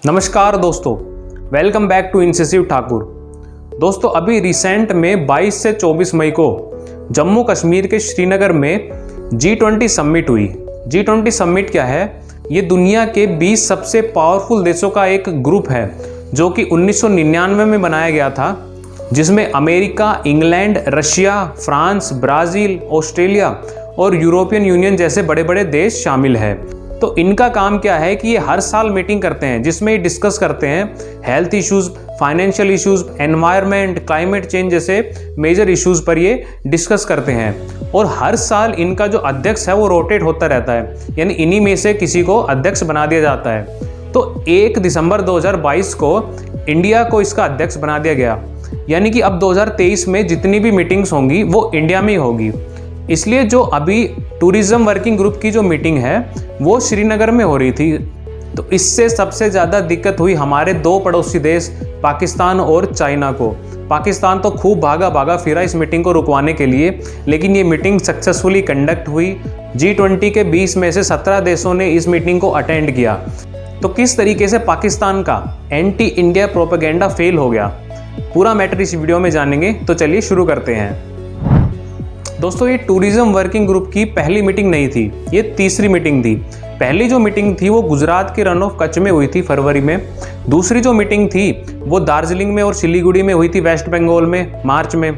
नमस्कार दोस्तों, welcome back to इंसेसिव ठाकुर। दोस्तों, अभी रिसेंट में 22 से 24 मई को जम्मू कश्मीर के श्रीनगर में G20 समिट हुई। G20 समिट क्या है? ये दुनिया के 20 सबसे पावरफुल देशों का एक ग्रुप है जो कि 1999 में बनाया गया था, जिसमें America, England, Russia, France, Brazil, Australia और यूरोपियन यूनियन जैसे बड़े बड़े देश शामिल हैं। तो इनका काम क्या है कि ये हर साल मीटिंग करते हैं जिसमें ये डिस्कस करते हैं health issues, financial issues, environment, climate change जैसे मेजर इश्यूज़ पर ये डिस्कस करते हैं। और हर साल इनका जो अध्यक्ष है वो रोटेट होता रहता है, यानी इन्हीं में से किसी को अध्यक्ष बना दिया जाता है। तो 1 दिसंबर 2022 को इंडिया को इसका अध्यक्ष बना दिया गया, यानी कि अब 2023 में जितनी भी मीटिंग्स होंगी वो इंडिया में ही होगी। इसलिए जो अभी टूरिज्म वर्किंग ग्रुप की जो मीटिंग है वो श्रीनगर में हो रही थी। तो इससे सबसे ज़्यादा दिक्कत हुई हमारे दो पड़ोसी देश पाकिस्तान और चाइना को। पाकिस्तान तो खूब भागा फिरा इस मीटिंग को रुकवाने के लिए, लेकिन ये मीटिंग सक्सेसफुली कंडक्ट हुई। G20 के 20 में से 17 देशों ने इस मीटिंग को अटेंड किया। तो किस तरीके से पाकिस्तान का एंटी इंडिया प्रोपेगेंडा फेल हो गया, पूरा मैटर इस वीडियो में जानेंगे। तो चलिए शुरू करते हैं। दोस्तों, ये टूरिज्म वर्किंग ग्रुप की पहली मीटिंग नहीं थी, ये तीसरी मीटिंग थी। पहली जो मीटिंग थी वो गुजरात के रन ऑफ कच्छ में हुई थी फरवरी में। दूसरी जो मीटिंग थी वो दार्जिलिंग में और सिलीगुड़ी में हुई थी वेस्ट बंगाल में मार्च में।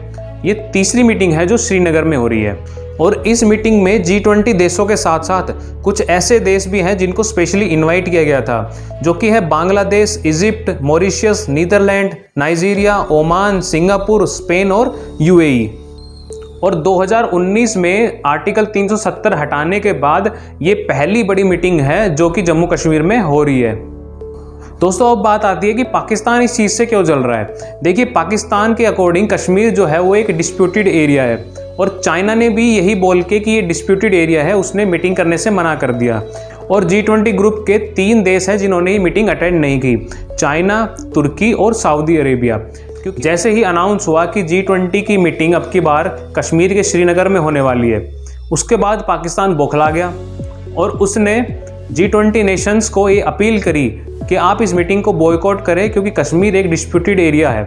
ये तीसरी मीटिंग है जो श्रीनगर में हो रही है। और इस मीटिंग में G20 देशों के साथ साथ कुछ ऐसे देश भी हैं जिनको स्पेशली इन्वाइट किया गया था, जो कि है Bangladesh, Egypt, Mauritius, Netherlands, Nigeria, Oman, Singapore, Spain और UAE। और 2019 में आर्टिकल 370 हटाने के बाद ये पहली बड़ी मीटिंग है जो कि जम्मू कश्मीर में हो रही है। दोस्तों, अब बात आती है कि पाकिस्तान इस चीज़ से क्यों जल रहा है। देखिए, पाकिस्तान के अकॉर्डिंग कश्मीर जो है वो एक डिस्प्यूटेड एरिया है, और चाइना ने भी यही बोल के कि ये डिस्प्यूटेड एरिया है उसने मीटिंग करने से मना कर दिया। और G20 ग्रुप के 3 देश हैं जिन्होंने ये मीटिंग अटेंड नहीं की, चाइना, तुर्की और सऊदी अरेबिया। क्योंकि जैसे ही अनाउंस हुआ कि G20 की मीटिंग अब की बार कश्मीर के श्रीनगर में होने वाली है, उसके बाद पाकिस्तान बौखला गया और उसने G20 नेशंस को ये अपील करी कि आप इस मीटिंग को बॉयकॉट करें क्योंकि कश्मीर एक डिस्प्यूटेड एरिया है।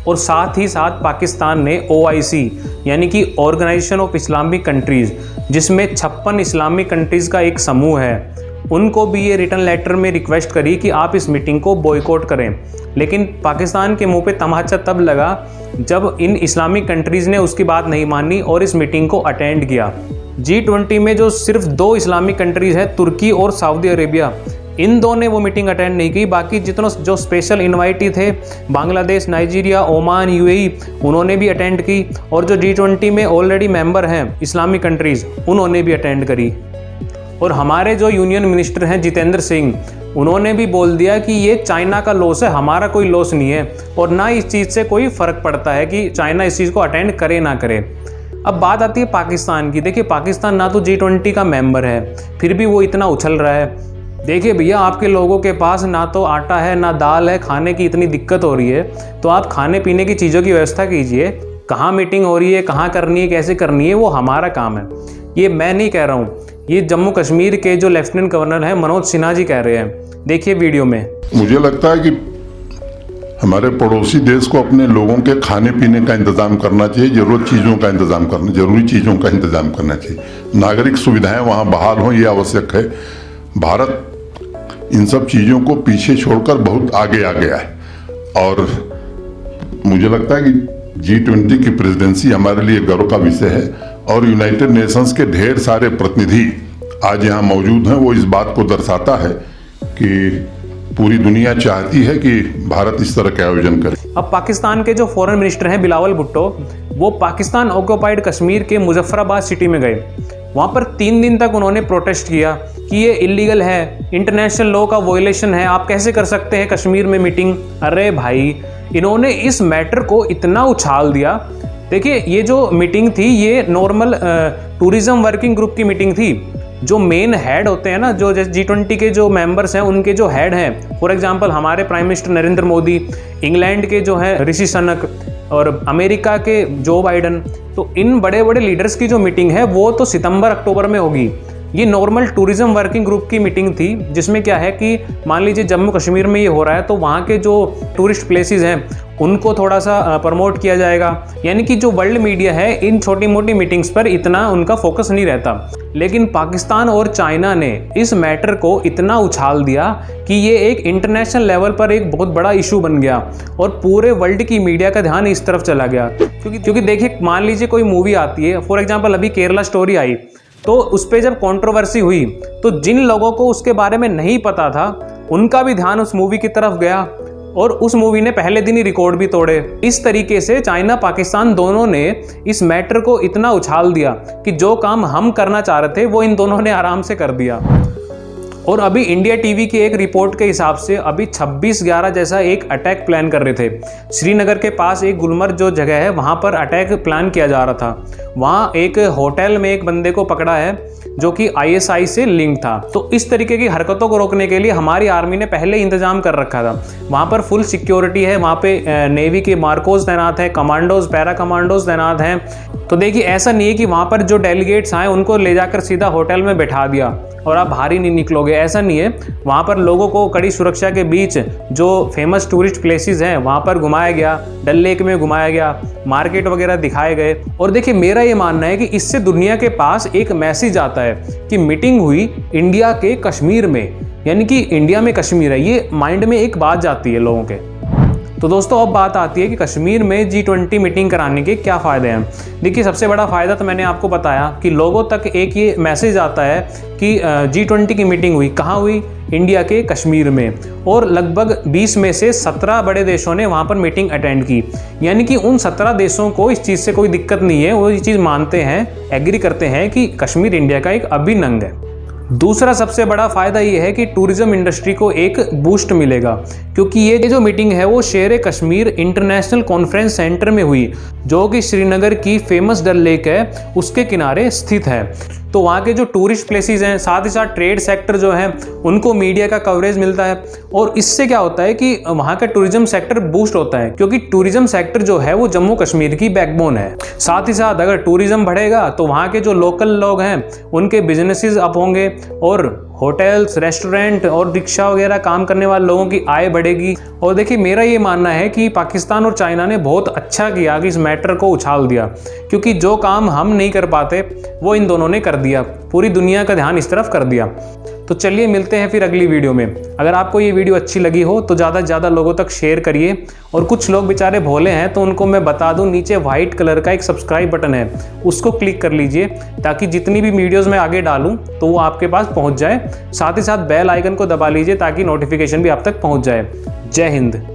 और साथ ही साथ पाकिस्तान ने OIC यानी कि ऑर्गेनाइजेशन ऑफ इस्लामिक कंट्रीज़, जिसमें 56 इस्लामिक कंट्रीज़ का एक समूह है, उनको भी ये रिटर्न लेटर में रिक्वेस्ट करी कि आप इस मीटिंग को बॉयकॉट करें। लेकिन पाकिस्तान के मुंह पे तमाचा तब लगा जब इन इस्लामिक कंट्रीज़ ने उसकी बात नहीं मानी और इस मीटिंग को अटेंड किया। G20 में जो सिर्फ 2 इस्लामिक कंट्रीज़ हैं, तुर्की और सऊदी अरेबिया, इन दो ने वो मीटिंग अटेंड नहीं की। बाकी जितने जो स्पेशल इन्वाइटी थे, बांग्लादेश, नाइजीरिया, ओमान, UAE, उन्होंने भी अटेंड की। और जो G20 में ऑलरेडी मेंबर हैं इस्लामिक कंट्रीज़, उन्होंने भी अटेंड करी। और हमारे जो यूनियन मिनिस्टर हैं जितेंद्र सिंह, उन्होंने भी बोल दिया कि ये चाइना का लॉस है, हमारा कोई लॉस नहीं है, और ना इस चीज़ से कोई फ़र्क पड़ता है कि चाइना इस चीज़ को अटेंड करे ना करे। अब बात आती है पाकिस्तान की। देखिए, पाकिस्तान ना तो G20 का मेंबर है, फिर भी वो इतना उछल रहा है। देखिए भैया, आपके लोगों के पास ना तो आटा है ना दाल है, खाने की इतनी दिक्कत हो रही है, तो आप खाने पीने की चीज़ों की व्यवस्था कीजिए। कहाँ मीटिंग हो रही है, कहाँ करनी है, कैसे करनी है, वो हमारा काम है। ये मैं नहीं कह रहा हूँ, ये जम्मू कश्मीर के जो लेफ्टिनेंट गवर्नर हैं मनोज सिन्हा जी कह रहे हैं। देखिए वीडियो में। मुझे लगता है कि हमारे पड़ोसी देश को अपने लोगों के खाने पीने का इंतजाम करना चाहिए, जरूरी चीज़ों का इंतजाम करना चाहिए। नागरिक सुविधाएं वहाँ बहाल हों, ये आवश्यक है। भारत इन सब चीज़ों को पीछे छोड़कर बहुत आगे आ गया है, और मुझे लगता है कि G20 की प्रेसिडेंसी हमारे लिए गर्व का विषय है। और यूनाइटेड नेशंस के ढेर सारे प्रतिनिधि आज यहाँ मौजूद हैं, वो इस बात को दर्शाता है कि पूरी दुनिया चाहती है कि भारत इस तरह के आयोजन करे। अब पाकिस्तान के जो फॉरेन मिनिस्टर हैं बिलावल भुट्टो, वो पाकिस्तान ऑक्युपाइड कश्मीर के मुजफ्फराबाद सिटी में गए। वहाँ पर 3 दिन तक उन्होंने प्रोटेस्ट किया कि ये इलीगल है, इंटरनेशनल लॉ का वॉयलेशन है, आप कैसे कर सकते हैं कश्मीर में मीटिंग। अरे भाई, इन्होंने इस मैटर को इतना उछाल दिया। देखिए, ये जो मीटिंग थी ये नॉर्मल टूरिज्म वर्किंग ग्रुप की मीटिंग थी। जो मेन हेड होते हैं ना, जो जैसे G20 के जो मेंबर्स हैं उनके जो हेड हैं, फॉर एग्जांपल हमारे prime minister Narendra Modi, England के जो हैं ऋषि सुनक, और अमेरिका के जो बाइडन, तो इन बड़े बड़े लीडर्स की जो मीटिंग है वो तो सितंबर अक्टूबर में होगी। ये नॉर्मल टूरिज्म वर्किंग ग्रुप की मीटिंग थी, जिसमें क्या है कि मान लीजिए जम्मू कश्मीर में ये हो रहा है तो वहाँ के जो टूरिस्ट प्लेसेस हैं उनको थोड़ा सा प्रमोट किया जाएगा। यानी कि जो वर्ल्ड मीडिया है इन छोटी मोटी मीटिंग्स पर इतना उनका फोकस नहीं रहता। लेकिन पाकिस्तान और चाइना ने इस मैटर को इतना उछाल दिया कि ये एक इंटरनेशनल लेवल पर एक बहुत बड़ा इशू बन गया और पूरे वर्ल्ड की मीडिया का ध्यान इस तरफ चला गया। क्योंकि देखिए, मान लीजिए कोई मूवी आती है, फॉर एग्जाम्पल अभी केरला स्टोरी आई, तो उस पर जब कंट्रोवर्सी हुई तो जिन लोगों को उसके बारे में नहीं पता था उनका भी ध्यान उस मूवी की तरफ गया और उस मूवी ने पहले दिन ही रिकॉर्ड भी तोड़े। इस तरीके से चाइना पाकिस्तान दोनों ने इस मैटर को इतना उछाल दिया कि जो काम हम करना चाह रहे थे वो इन दोनों ने आराम से कर दिया। और अभी इंडिया टीवी की एक रिपोर्ट के हिसाब से अभी 26/11 जैसा एक अटैक प्लान कर रहे थे। श्रीनगर के पास एक गुलमर्ग जो जगह है वहाँ पर अटैक प्लान किया जा रहा था। वहाँ एक होटल में एक बंदे को पकड़ा है जो कि ISI से लिंक था। तो इस तरीके की हरकतों को रोकने के लिए हमारी आर्मी ने पहले इंतजाम कर रखा था। वहाँ पर फुल सिक्योरिटी है, वहाँ पे नेवी के मार्कोस तैनात हैं, कमांडोज, पैरा कमांडोज तैनात हैं। तो देखिए, ऐसा नहीं है कि वहाँ पर जो डेलीगेट्स आए उनको ले जाकर सीधा होटल में बैठा दिया और आप बाहर ही नहीं निकलोगे, ऐसा नहीं है। वहाँ पर लोगों को कड़ी सुरक्षा के बीच जो फेमस टूरिस्ट प्लेसेस हैं वहाँ पर घुमाया गया, डल लेक में घुमाया गया, मार्केट वगैरह दिखाए गए। और देखिए, मेरा ये मानना है कि इससे दुनिया के पास एक मैसेज आता है कि मीटिंग हुई इंडिया के कश्मीर में, यानी कि इंडिया में कश्मीर है, ये माइंड में एक बात जाती है लोगों के। तो दोस्तों, अब बात आती है कि कश्मीर में G20 मीटिंग कराने के क्या फ़ायदे हैं। देखिए, सबसे बड़ा फ़ायदा तो मैंने आपको बताया कि लोगों तक एक ये मैसेज आता है कि G20 की मीटिंग हुई, कहाँ हुई? इंडिया के कश्मीर में। और लगभग 20 में से 17 बड़े देशों ने वहाँ पर मीटिंग अटेंड की। यानी कि उन 17 देशों को इस चीज़ से कोई दिक्कत नहीं है, वो ये चीज़ मानते हैं, एग्री करते हैं कि कश्मीर इंडिया का एक अभिन्न अंग है। दूसरा सबसे बड़ा फ़ायदा ये है कि टूरिज़्म इंडस्ट्री को एक बूस्ट मिलेगा, क्योंकि ये जो मीटिंग है वो शेर कश्मीर इंटरनेशनल कॉन्फ्रेंस सेंटर में हुई, जो कि श्रीनगर की फेमस डल लेक है उसके किनारे स्थित है। तो वहाँ के जो टूरिस्ट प्लेसेस हैं, साथ ही साथ ट्रेड सेक्टर जो है उनको मीडिया का कवरेज मिलता है। और इससे क्या होता है कि वहाँ का टूरिज्म सेक्टर बूस्ट होता है, क्योंकि टूरिज्म सेक्टर जो है वो जम्मू कश्मीर की बैकबोन है। साथ ही साथ अगर टूरिज्म बढ़ेगा तो वहाँ के जो लोकल लोग हैं उनके बिजनेसेस अप होंगे और होटल्स, रेस्टोरेंट और रिक्शा वगैरह काम करने वाले लोगों की आय बढ़ेगी। और देखिए, मेरा ये मानना है कि पाकिस्तान और चाइना ने बहुत अच्छा किया कि इस मैटर को उछाल दिया, क्योंकि जो काम हम नहीं कर पाते वो इन दोनों ने कर दिया, पूरी दुनिया का ध्यान इस तरफ कर दिया। तो चलिए मिलते हैं फिर अगली वीडियो में। अगर आपको ये वीडियो अच्छी लगी हो तो ज़्यादा से ज़्यादा लोगों तक शेयर करिए। और कुछ लोग बेचारे भोले हैं तो उनको मैं बता दूं, नीचे वाइट कलर का एक सब्सक्राइब बटन है, उसको क्लिक कर लीजिए ताकि जितनी भी वीडियोस मैं आगे डालूं तो वो आपके पास पहुंच जाए। साथ ही साथ बेल आइकन को दबा लीजिए ताकि नोटिफिकेशन भी आप तक पहुंच जाए। जय हिंद।